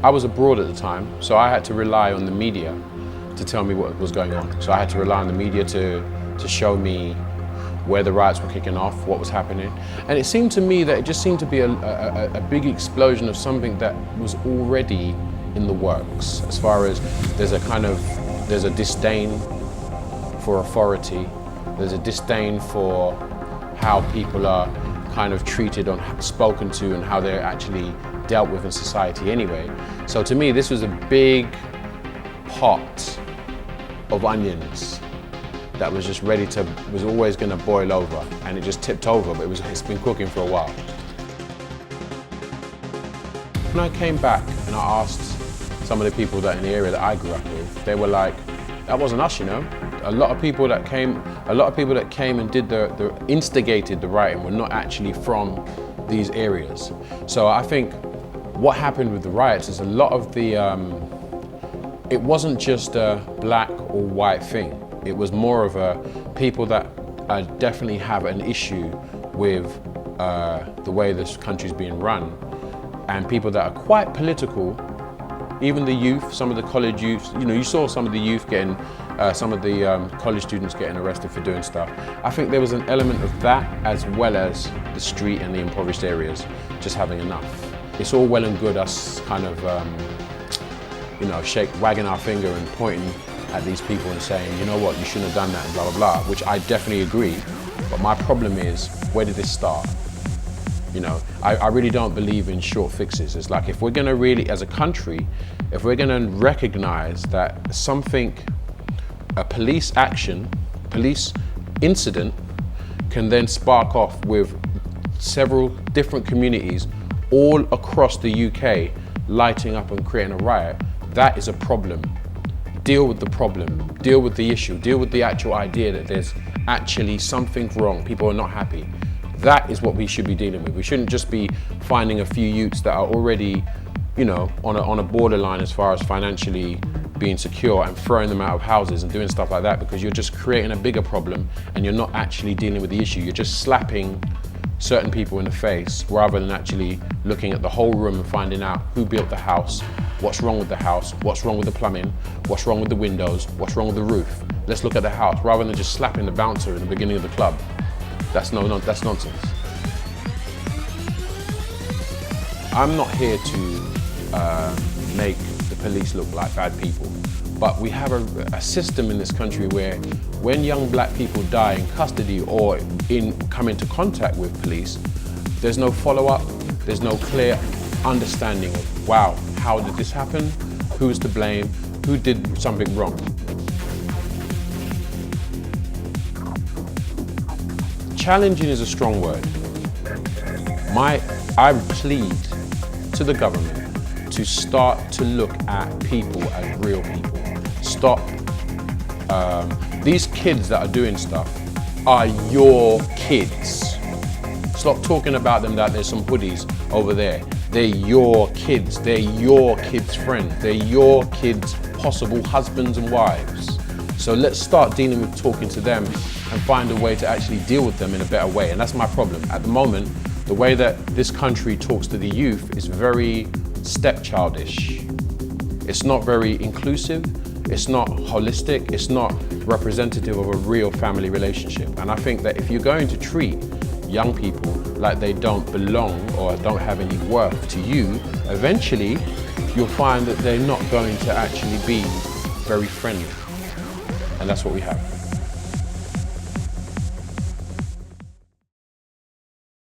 I was abroad at the time, so I had to rely on the media to tell me what was going on. So I had to rely on the media to show me where the riots were kicking off, what was happening. And it seemed to me that it just seemed to be a big explosion of something that was already in the works, as far as there's a disdain for authority, there's a disdain for how people are kind of treated or spoken to and how they're actually dealt with in society anyway. So to me, this was a big pot of onions that was just was always going to boil over, and it just tipped over, but it's been cooking for a while. When I came back and I asked some of the people that in the area that I grew up with, they were like, that wasn't us, you know. A lot of people that came and instigated the rioting were not actually from these areas. So I think what happened with the riots is a lot of it wasn't just a black or white thing. It was more of a people that definitely have an issue with the way this country's being run, and people that are quite political. Even the youth, some of the college youth, you know, you saw some of the youth getting, some of the college students getting arrested for doing stuff. I think there was an element of that, as well as the street and the impoverished areas just having enough. It's all well and good us kind of, you know, wagging our finger and pointing at these people and saying, you know what, you shouldn't have done that and blah, blah, blah, which I definitely agree. But my problem is, where did this start? You know, I really don't believe in short fixes. It's like, if we're gonna really, as a country, if we're gonna recognize that a police action, police incident can then spark off with several different communities all across the UK lighting up and creating a riot, that is a problem. Deal with the problem, deal with the issue, deal with the actual idea that there's actually something wrong, people are not happy. That is what we should be dealing with. We shouldn't just be finding a few youths that are already, you know, on a borderline as far as financially being secure and throwing them out of houses and doing stuff like that, because you're just creating a bigger problem and you're not actually dealing with the issue. You're just slapping certain people in the face rather than actually looking at the whole room and finding out who built the house, what's wrong with the house, what's wrong with the plumbing, what's wrong with the windows, what's wrong with the roof. Let's look at the house rather than just slapping the bouncer in the beginning of the club. That's nonsense. I'm not here to make the police look like bad people, but we have a system in this country where when young black people die in custody or come into contact with police, there's no follow-up, there's no clear understanding of, wow, how did this happen? Who's to blame? Who did something wrong? Challenging is a strong word. I plead to the government to start to look at people as real people. Stop. These kids that are doing stuff are your kids. Stop talking about them that there's some hoodies over there. They're your kids. They're your kids' friends. They're your kids' possible husbands and wives. So let's start dealing with talking to them and find a way to actually deal with them in a better way. And that's my problem. At the moment, the way that this country talks to the youth is very stepchildish. It's not very inclusive, it's not holistic, it's not representative of a real family relationship. And I think that if you're going to treat young people like they don't belong or don't have any worth to you, eventually you'll find that they're not going to actually be very friendly. And that's what we have.